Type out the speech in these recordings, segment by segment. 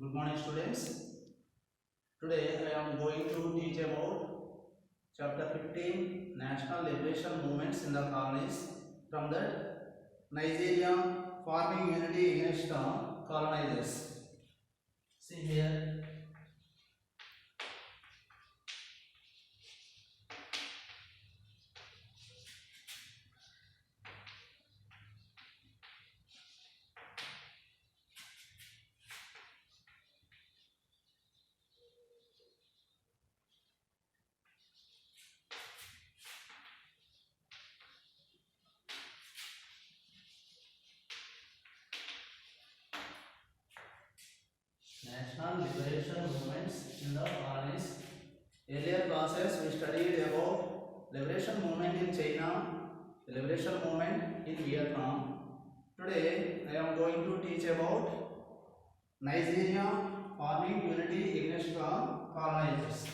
Good morning, students. Today I am going to teach about chapter 15 National Liberation Movements in the Colonies. From that, Nigeria forming unity against the colonizers. See here. National Liberation Movements in the colonies. Earlier classes we studied about liberation movement in China, liberation movement in Vietnam. Today I am going to teach about Nigeria forming unity against the colonizers.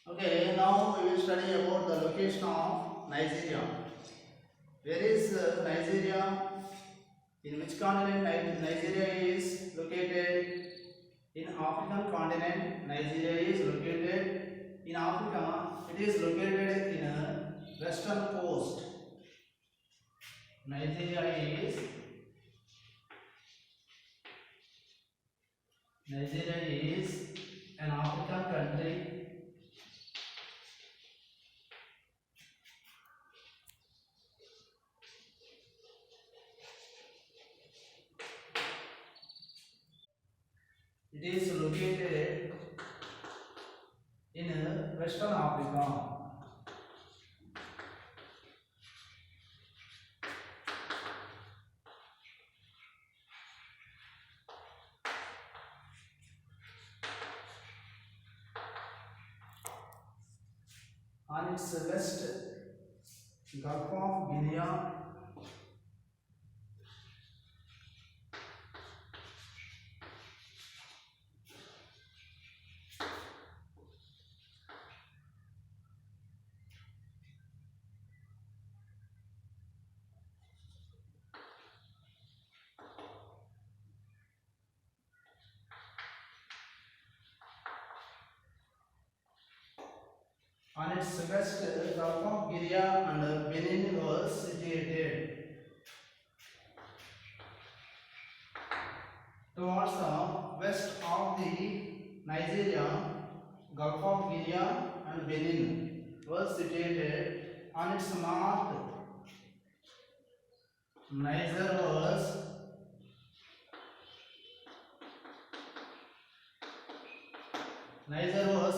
Okay, now we will study about the location of Nigeria. Where is Nigeria? In which continent Nigeria is located? In African continent, Nigeria is located. In Africa, it is located in a western coast. Nigeria is an African country. It is located in Western Africa. On its west, Gulf of Guinea, on its west, Gulf of Guinea and Benin was situated. Towards the west of the Nigeria, Gulf of Guinea and Benin was situated. On its north, Niger was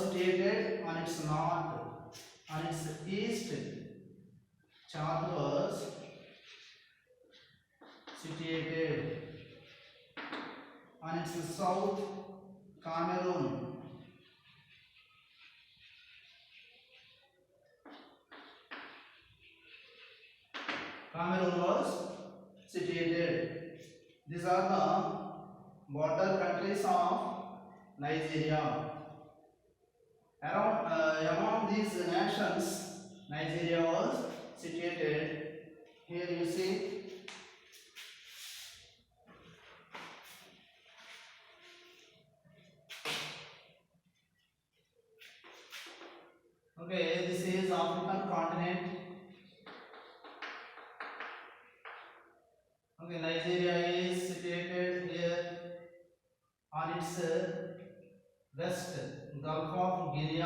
situated on its north. On its east, Chad was situated. On its south, Cameroon. Cameroon was situated. These are the border countries of Nigeria. Among these nations, Nigeria was situated. Here you see. Okay, this is African continent. Okay, Nigeria is situated here on its west, Gulf of Guinea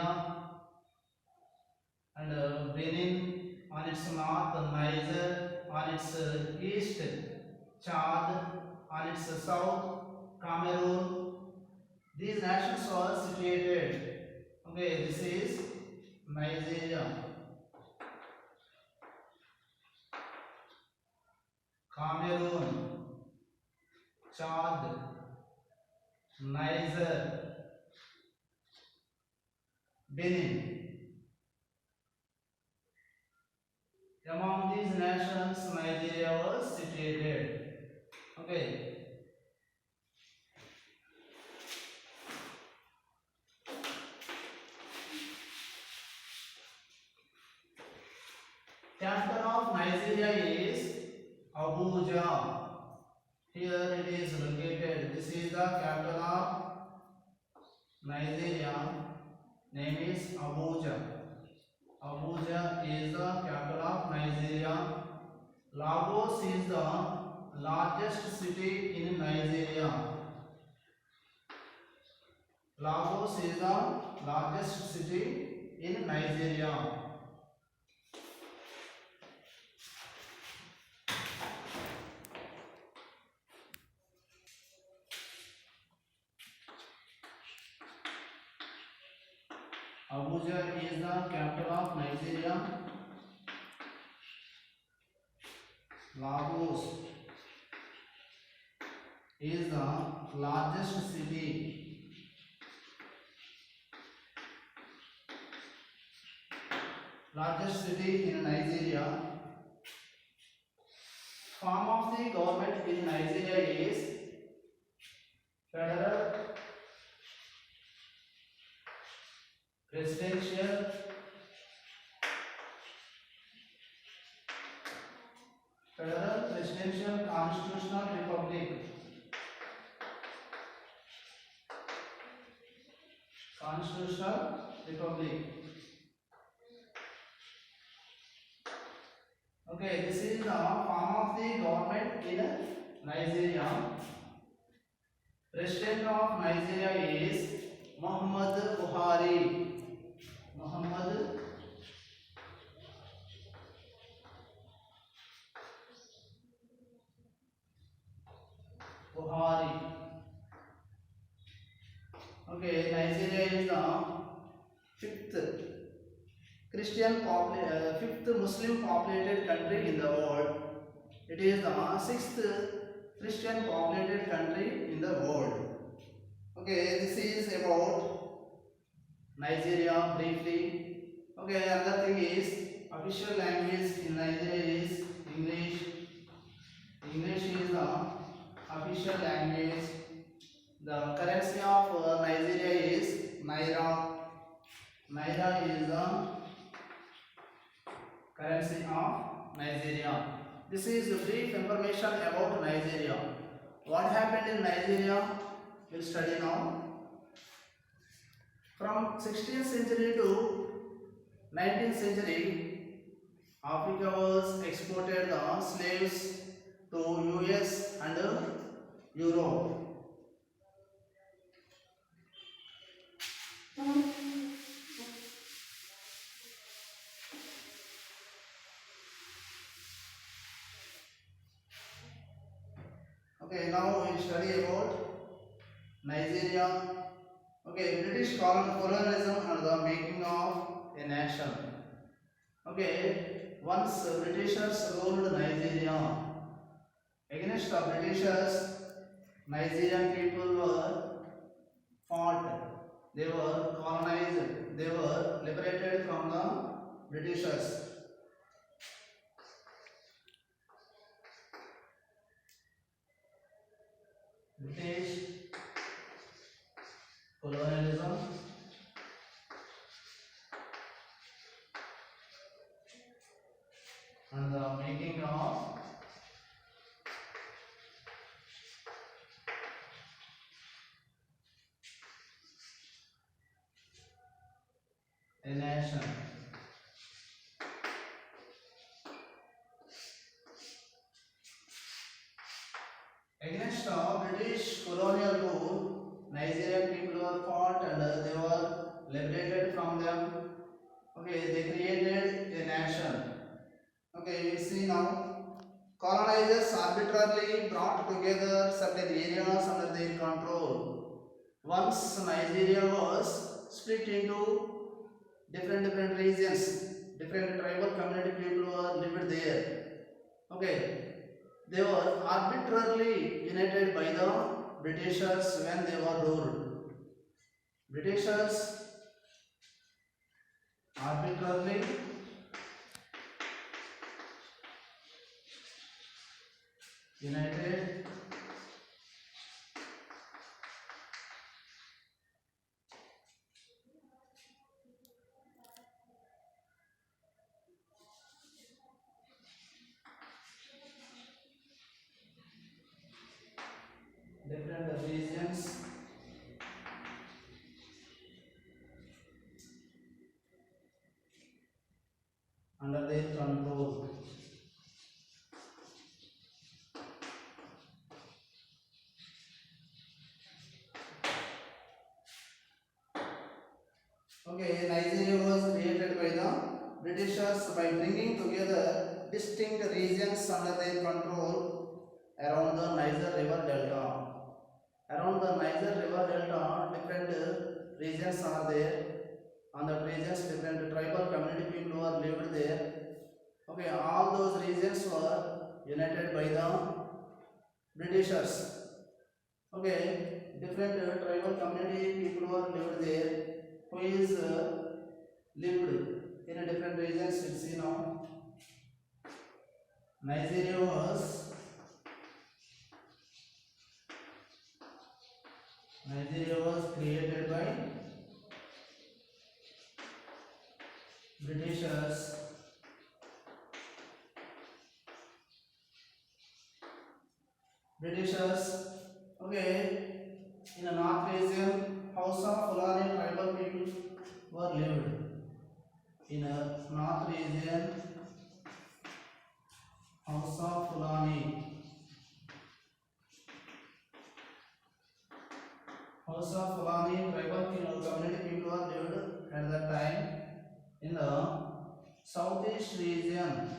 and Benin on its north, Niger on its east, Chad on its south, Cameroon. These nations were situated. Okay, this is Nigeria, Cameroon, Chad, Niger, Benin. Among these nations, Nigeria was situated. Okay. Capital of Nigeria is Abuja. Here it is located. This is the capital of Nigeria. Name is Abuja. Abuja is the capital of Nigeria. Lagos is the largest city in Nigeria. Lagos is the largest city in Nigeria. Abuja is the capital of Nigeria. Lagos is the largest city. Largest city in Nigeria. Form of the government in Nigeria is federal, presidential, constitutional republic. Constitutional republic. Okay, this is the form of the government in Nigeria. President of Nigeria is Muhammad Buhari. Muhammad Buhari. Okay, Nigeria is the fifth Muslim populated country in the world. It is the sixth Christian populated country in the world. Okay, this is about Nigeria briefly. Okay, another thing is official language in Nigeria is English. English is the official language. The currency of Nigeria is Naira. Naira is the currency of Nigeria. This is brief information about Nigeria. What happened in Nigeria? We'll study now. From 16th century to 19th century, Africa was exported the slaves to US and Europe. Okay, now we study about Nigeria. Okay, British colonialism and the making of a nation. Okay, once Britishers ruled Nigeria. Against the Britishers, Nigerian people were fought. They were colonized. They were liberated from the Britishers. British colonialism and the making of a nation. Against the British colonial rule, Nigerian people were fought and they were liberated from them. Okay, they created a nation. Okay, we see now. Colonizers arbitrarily brought together certain areas under their control. Once Nigeria was split into different regions, different tribal community people were lived there. Okay, they were arbitrarily united by the Britishers when they were ruled. Britishers arbitrarily united different regions under their control. Okay, Nigeria was created by the Britishers by bringing together distinct regions under their control around the Niger River Delta. Around the Niger River Delta, different regions are there. On the regions, different tribal community people who are lived there. Okay, all those regions were united by the Britishers. Okay, different tribal community people who are lived there, who is lived in a different regions. You see now, Nigeria was created by Britishers. Okay, in the north region, Hausa, Fulani tribal people were lived. In a north region, Hausa, Fulani tribal community people were lived at that time. In the southeast region,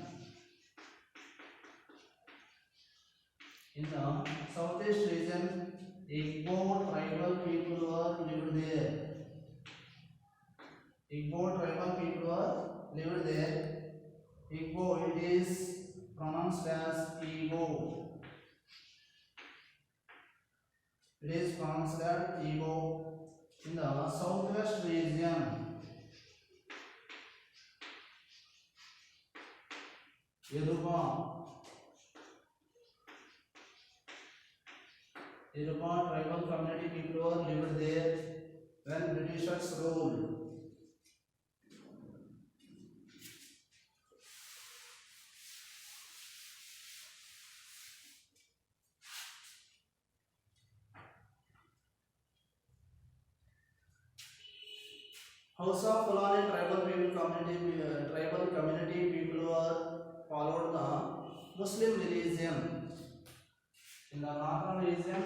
Igbo tribal people were lived there. Igbo, it is pronounced as Igbo. In the southwest region, Yoruba tribal community people were lived there when Britishers ruled. Hausa Fulani tribal community people were followed the Muslim religion. In the northern region,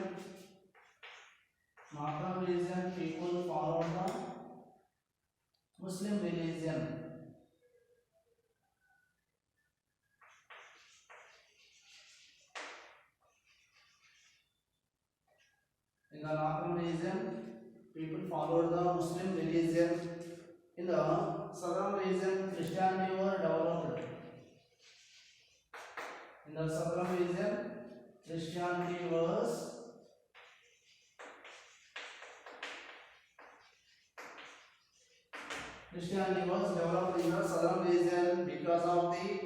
people followed the Muslim religion. In the northern region, people followed the Muslim religion. In the southern region, Christianity was developed. In the southern region, Christianity was developed in the southern region because of the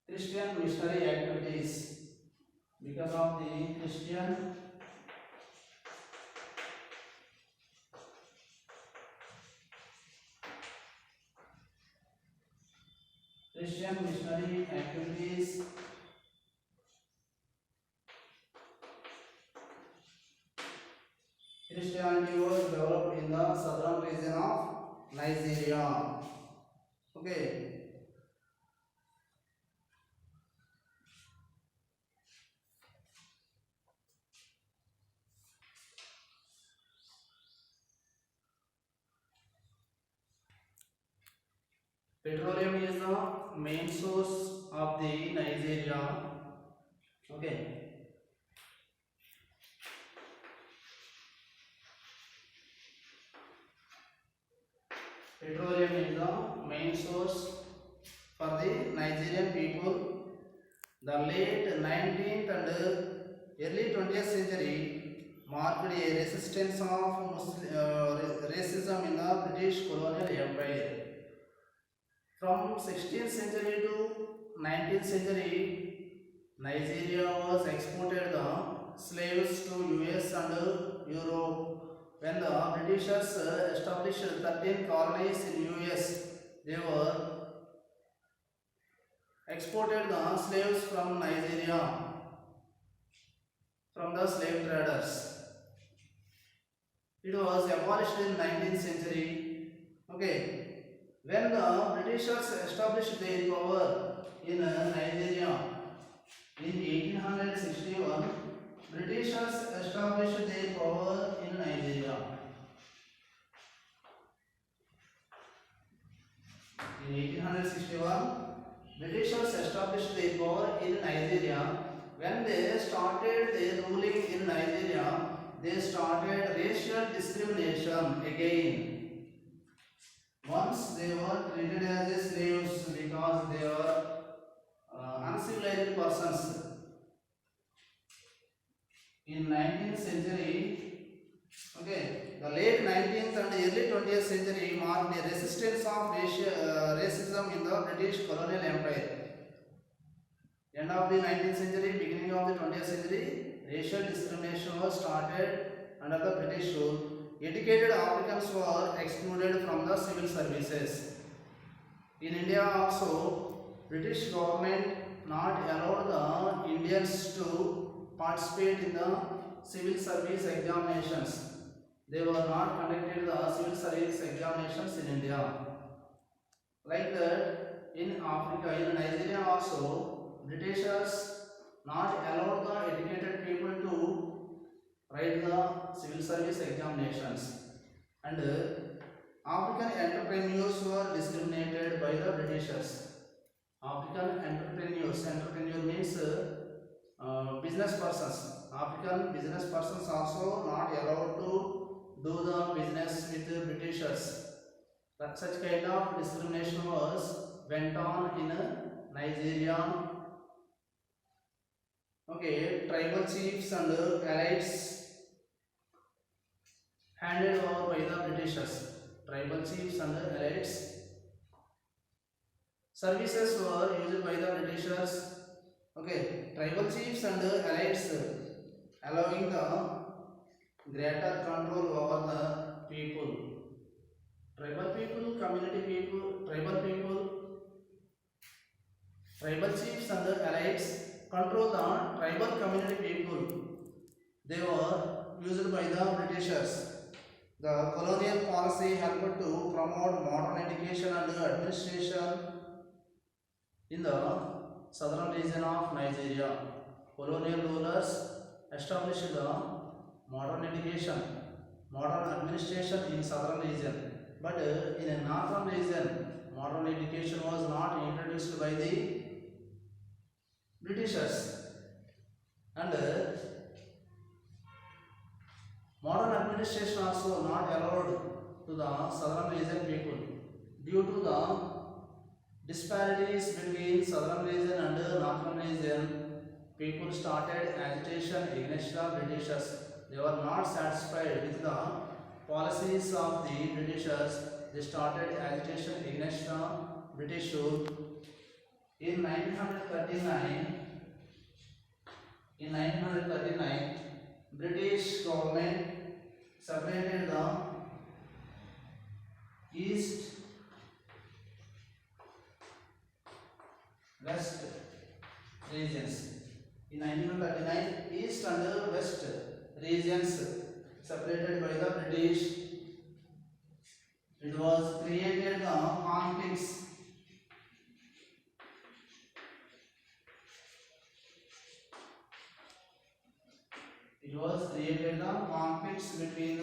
Christian missionary activities. Christian missionary activities. Christianity was developed in the southern region of Nigeria. Okay. Petroleum is the main source of the Nigeria. Okay. Petroleum is the main source for the Nigerian people. The late 19th and Early 20th century marked a resistance of racism in the British colonial empire. From 16th century to 19th century, Nigeria was exported the slaves to US and Europe. When the Britishers established 13 colonies in US, they were exported the slaves from Nigeria from the slave traders. It was abolished in 19th century. Okay. When the Britishers established their power in Nigeria in 1861, Britishers established their power in Nigeria. In 1861, Britishers established their power in Nigeria. When they started their ruling in Nigeria, they started racial discrimination again. Once they were treated as slaves because they were uncivilized persons. In 19th century, okay, the late 19th and early 20th century marked the resistance of racism in the British colonial empire. End of the 19th century, beginning of the 20th century, racial discrimination was started under the British rule. Educated Africans were excluded from the civil services. In India also, British government not allowed the Indians to participate in the civil service examinations. They were not conducted the civil service examinations in India. Like that, in Africa, in Nigeria also, Britishers not allowed the educated people to write the civil service examinations, and African entrepreneurs were discriminated by the Britishers. African entrepreneurs, entrepreneur means business persons. African business persons also not allowed to do the business with the Britishers. But such kind of discrimination went on in Nigeria. Okay, tribal chiefs and allies handed over by the Britishers. Tribal chiefs and elites. Services were used by the Britishers. Okay, tribal chiefs and elites allowing the greater control over the people. Tribal people, community people, tribal people, tribal chiefs and elites control the tribal community people. They were used by the Britishers. The colonial policy helped to promote modern education and administration in the southern region of Nigeria. Colonial rulers established the modern education, modern administration in southern region. But in a northern region, modern education was not introduced by the Britishers. And modern administration also not allowed to the southern region people due to the disparities between southern region and northern region. People started agitation against the Britishers. They were not satisfied with the policies of the Britishers. They started agitation against the British rule. In 1939, British government separated the East West regions. In 1939, East and West regions separated by the British. It was created the conflicts. It was created the conflicts between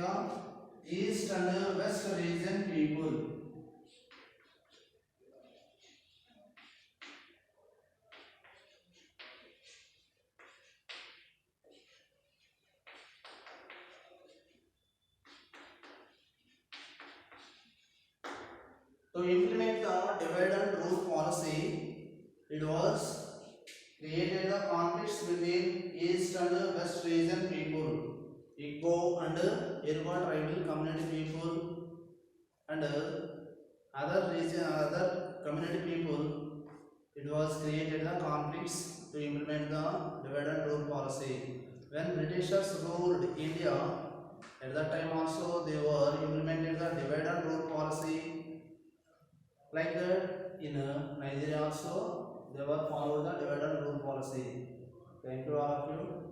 the East and West region people. To implement the divide and rule policy, it was created the conflicts between east and west region people, Igbo and Yoruba tribal community people, and other region, other community people. It was created the conflicts to implement the divide and rule policy. When Britishers ruled India, at that time also they were implemented the divide and rule policy. Like that in Nigeria also they were followed the divide and rule policy. Thank you all of you.